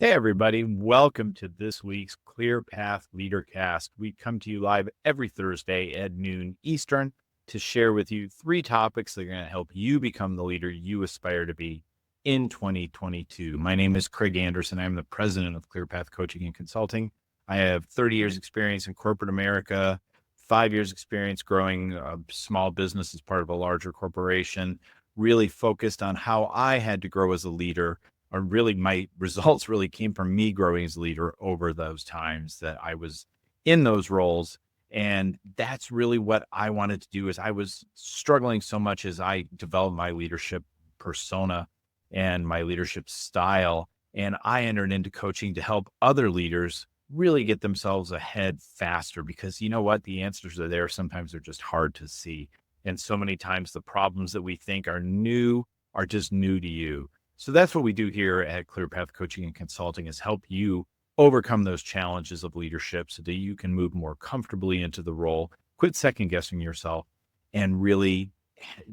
Hey, everybody. Welcome to this week's Clear Path Leadercast. We come to you live every Thursday at noon Eastern to share with you three topics that are going to help you become the leader you aspire to be in 2022. My name is Craig Anderson. I'm the president of Clear Path Coaching and Consulting. I have 30 years experience in corporate America, 5 years experience growing a small business as part of a larger corporation, really focused on how I had to grow as a leader, or really my results really came from me growing as a leader over those times that I was in those roles. And that's really what I wanted to do. Is I was struggling so much as I developed my leadership persona and my leadership style. And I entered into coaching to help other leaders really get themselves ahead faster, because you know what? The answers are there. Sometimes they're just hard to see. And so many times the problems that we think are new are just new to you. So that's what we do here at Clear Path Coaching and Consulting, is help you overcome those challenges of leadership so that you can move more comfortably into the role, quit second guessing yourself, and really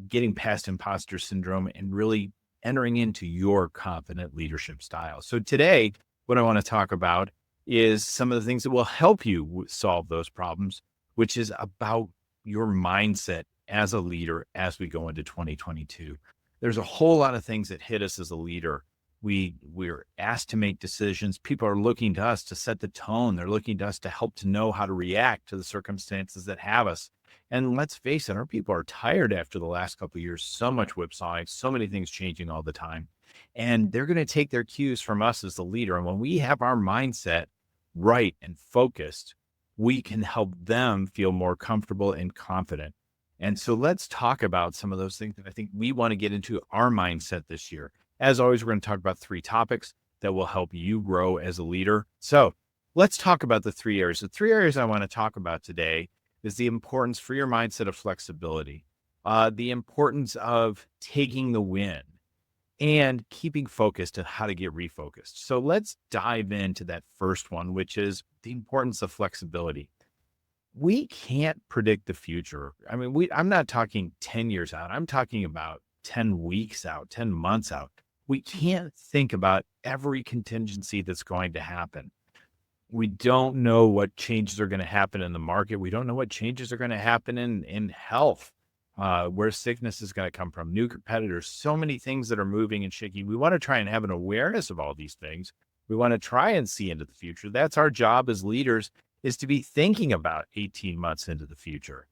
getting past imposter syndrome and really entering into your confident leadership style. So today, what I want to talk about is some of the things that will help you solve those problems, which is about your mindset as a leader as we go into 2022. There's a whole lot of things that hit us as a leader. We're asked to make decisions. People are looking to us to set the tone. They're looking to us to help to know how to react to the circumstances that have us. And let's face it, our people are tired after the last couple of years. So much whipsawing, so many things changing all the time. And they're going to take their cues from us as the leader. And when we have our mindset right and focused, we can help them feel more comfortable and confident. And so let's talk about some of those things that I think we want to get into our mindset this year. As always, we're going to talk about three topics that will help you grow as a leader. So let's talk about the three areas. The three areas I want to talk about today is the importance for your mindset of flexibility, the importance of taking the win, and keeping focused on how to get refocused. So let's dive into that first one, which is the importance of flexibility. We can't predict the future. I mean, I'm not talking 10 years out. I'm talking about 10 weeks out, 10 months out. We can't think about every contingency that's going to happen. We don't know what changes are going to happen in the market. We don't know what changes are going to happen in health, where sickness is going to come from, new competitors, so many things that are moving and shaking. We want to try and have an awareness of all these things. We want to try and see into the future. That's our job as leaders, is to be thinking about 18 months into the future.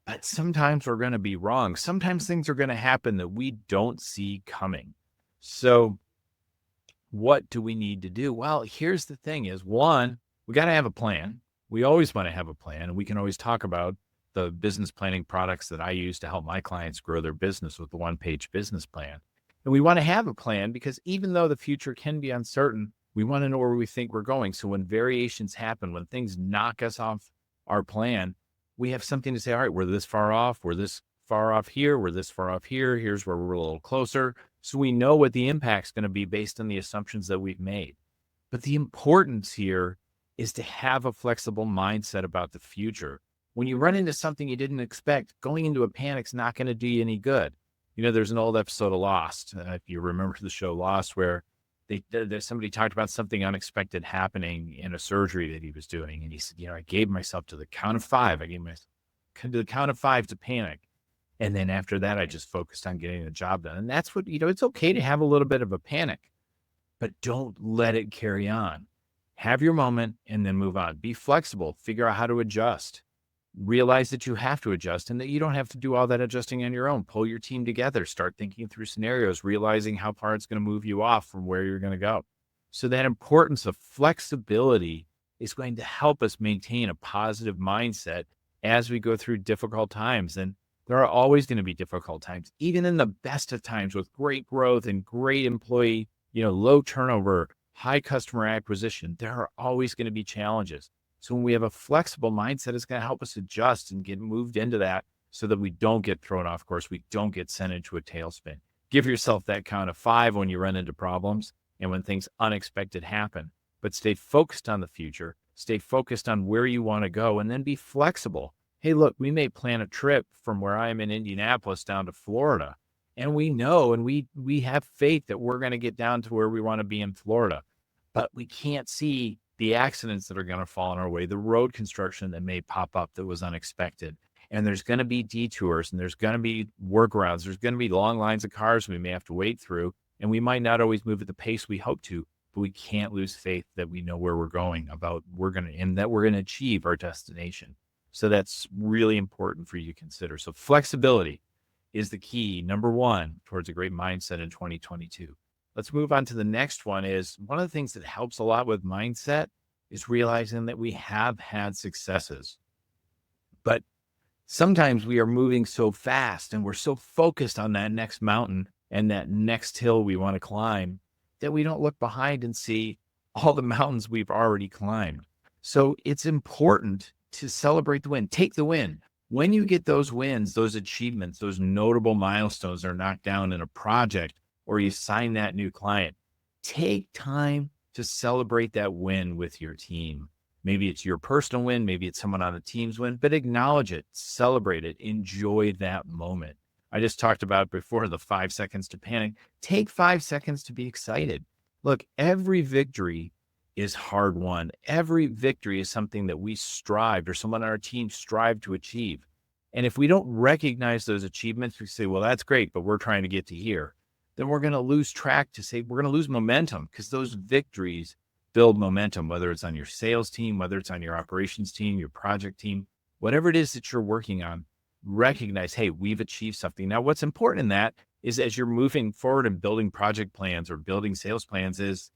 But sometimes we're going to be wrong. Sometimes things are going to happen that we don't see coming. So what do we need to do? Well, here's the thing is, one, we got to have a plan. We always want to have a plan. And we can always talk about the business planning products that I use to help my clients grow their business with the one-page business plan. And we want to have a plan because even though the future can be uncertain, we want to know where we think we're going. So when variations happen, when things knock us off our plan, we have something to say, all right, we're this far off. We're this far off here. We're this far off here. Here's where we're a little closer. So we know what the impact's going to be based on the assumptions that we've made. But the importance here is to have a flexible mindset about the future. When you run into something you didn't expect, going into a panic's not going to do you any good. You know, there's an old episode of Lost, if you remember the show Lost, where somebody talked about something unexpected happening in a surgery that he was doing. And he said, I gave myself to the count of five. I gave myself to the count of five to panic. And then after that, I just focused on getting the job done. And that's what, it's okay to have a little bit of a panic, but don't let it carry on. Have your moment and then move on. Be flexible. Figure out how to adjust. Realize that you have to adjust and that you don't have to do all that adjusting on your own. Pull your team together, start thinking through scenarios, realizing how far it's going to move you off from where you're going to go. So that importance of flexibility is going to help us maintain a positive mindset as we go through difficult times. And there are always going to be difficult times, even in the best of times with great growth and great employee, low turnover, high customer acquisition. There are always going to be challenges. So when we have a flexible mindset, it's going to help us adjust and get moved into that so that we don't get thrown off course. We don't get sent into a tailspin. Give yourself that count of five when you run into problems and when things unexpected happen, but stay focused on the future, stay focused on where you want to go, and then be flexible. Hey, look, we may plan a trip from where I am in Indianapolis down to Florida, and we know, and we have faith that we're going to get down to where we want to be in Florida. but we can't see the accidents that are going to fall in our way, the road construction that may pop up that was unexpected. And there's going to be detours, and there's going to be workarounds. There's going to be long lines of cars we may have to wait through, and we might not always move at the pace we hope to, but we can't lose faith that we know where we're going, and that we're going to achieve our destination. So that's really important for you to consider. So flexibility is the key, number one, towards a great mindset in 2022. Let's move on to the next one. Is one of the things that helps a lot with mindset is realizing that we have had successes, but sometimes we are moving so fast and we're so focused on that next mountain and that next hill we want to climb that we don't look behind and see all the mountains we've already climbed. So it's important to celebrate the win. Take the win. When you get those wins, those achievements, those notable milestones are knocked down in a project, or you sign that new client, take time to celebrate that win with your team. Maybe it's your personal win, maybe it's someone on the team's win, but acknowledge it, celebrate it, enjoy that moment. I just talked about before the 5 seconds to panic. Take 5 seconds to be excited. Look, every victory is hard won. Every victory is something that we strived, or someone on our team strived to achieve. And if we don't recognize those achievements, we say, well, that's great, but we're trying to get to here. Then we're going to lose track we're going to lose momentum, because those victories build momentum, whether it's on your sales team, whether it's on your operations team, your project team, whatever it is that you're working on, recognize, hey, we've achieved something. Now, what's important in that is, as you're moving forward and building project plans or building sales plans, is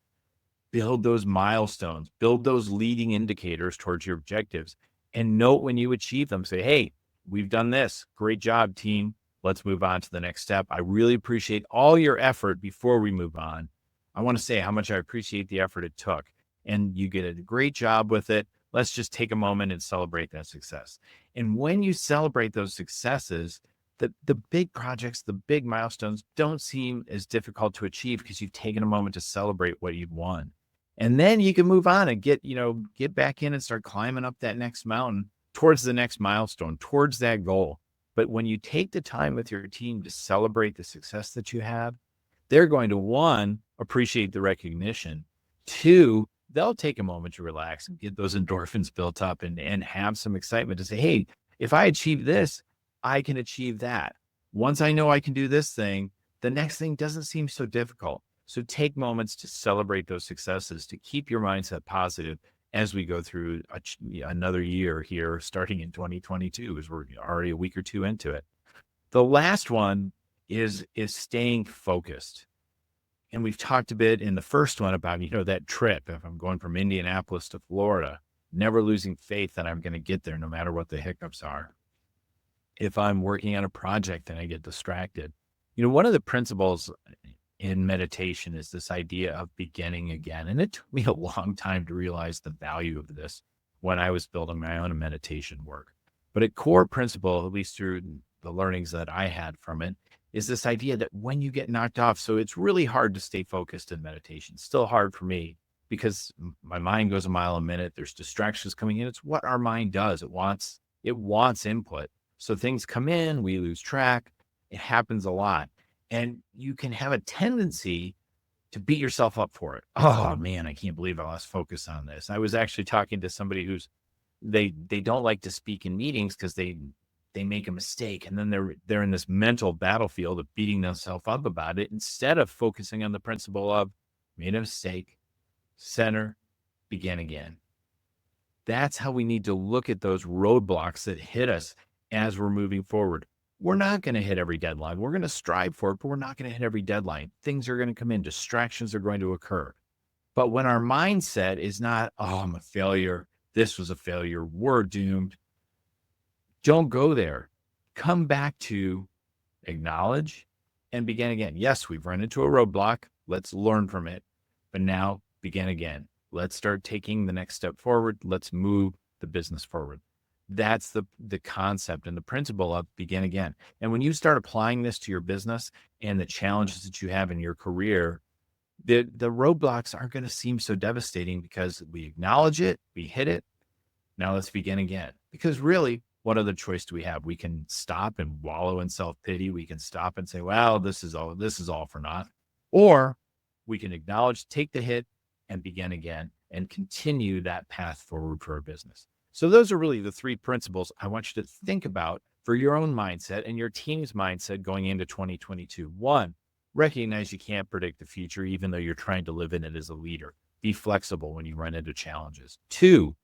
build those milestones, build those leading indicators towards your objectives, and note when you achieve them. Say, hey, we've done this. Great job, team. Let's move on to the next step. I really appreciate all your effort. Before we move on, I want to say how much I appreciate the effort it took, and you did a great job with it. Let's just take a moment and celebrate that success. And when you celebrate those successes, the big projects, the big milestones don't seem as difficult to achieve, because you've taken a moment to celebrate what you've won. And then you can move on and get back in and start climbing up that next mountain towards the next milestone, towards that goal. But when you take the time with your team to celebrate the success that you have, they're going to, one, appreciate the recognition. Two, they'll take a moment to relax and get those endorphins built up and have some excitement to say, hey, if I achieve this, I can achieve that. Once I know I can do this thing, the next thing doesn't seem so difficult. So take moments to celebrate those successes, to keep your mindset positive as we go through another year here, starting in 2022, as we're already a week or two into it. The last one is staying focused. And we've talked a bit in the first one about, that trip. If I'm going from Indianapolis to Florida, never losing faith that I'm going to get there no matter what the hiccups are. If I'm working on a project and I get distracted, one of the principles in meditation is this idea of beginning again. And it took me a long time to realize the value of this when I was building my own meditation work. But a core principle, at least through the learnings that I had from it, is this idea that when you get knocked off, so it's really hard to stay focused in meditation. It's still hard for me, because my mind goes a mile a minute. There's distractions coming in. It's what our mind does. It wants input. So things come in, we lose track. It happens a lot. And you can have a tendency to beat yourself up for it. Oh man, I can't believe I lost focus on this. I was actually talking to somebody who's, they don't like to speak in meetings because they make a mistake, and then they're in this mental battlefield of beating themselves up about it, instead of focusing on the principle of made a mistake, center, begin again. That's how we need to look at those roadblocks that hit us as we're moving forward. We're not going to hit every deadline. We're going to strive for it, but we're not going to hit every deadline. Things are going to come in. Distractions are going to occur. But when our mindset is not, oh, I'm a failure, this was a failure, we're doomed, don't go there. Come back to acknowledge and begin again. Yes, we've run into a roadblock. Let's learn from it. But now begin again. Let's start taking the next step forward. Let's move the business forward. That's the concept and the principle of begin again. And when you start applying this to your business and the challenges that you have in your career, the roadblocks aren't going to seem so devastating, because we acknowledge it, we hit it. Now let's begin again. Because really, what other choice do we have? We can stop and wallow in self-pity. We can stop and say, well, this is all for naught. Or we can acknowledge, take the hit, and begin again and continue that path forward for our business. So those are really the three principles I want you to think about for your own mindset and your team's mindset going into 2022. One, recognize you can't predict the future, even though you're trying to live in it as a leader. Be flexible when you run into challenges. Two,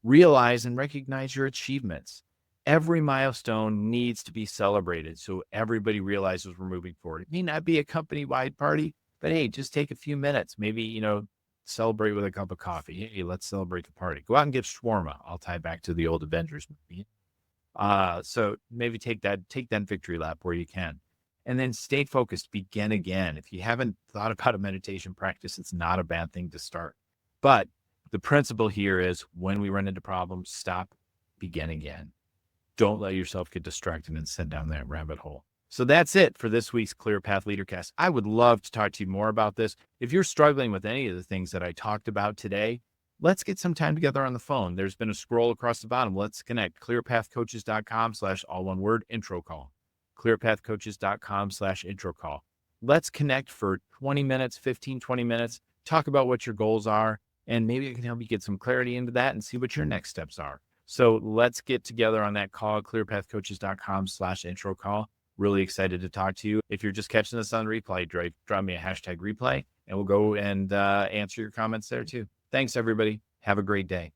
realize and recognize your achievements. Every milestone needs to be celebrated so everybody realizes we're moving forward. It may not be a company-wide party, but hey, just take a few minutes. Maybe, celebrate with a cup of coffee. Hey, let's celebrate the party. Go out and get shawarma. I'll tie back to the old Avengers movie. So maybe take that victory lap where you can. And then stay focused, begin again. If you haven't thought about a meditation practice, it's not a bad thing to start. But the principle here is when we run into problems, stop, begin again. Don't let yourself get distracted and send down that rabbit hole. So that's it for this week's Clear Path Leadercast. I would love to talk to you more about this. If you're struggling with any of the things that I talked about today, let's get some time together on the phone. There's been a scroll across the bottom. Let's connect. clearpathcoaches.com/all one word intro call. clearpathcoaches.com/intro call. Let's connect for 20 minutes, 15, 20 minutes. Talk about what your goals are. And maybe I can help you get some clarity into that and see what your next steps are. So let's get together on that call, clearpathcoaches.com/intro call. Really excited to talk to you. If you're just catching this on replay, drop me a hashtag replay and we'll go and answer your comments there too. Thanks, everybody. Have a great day.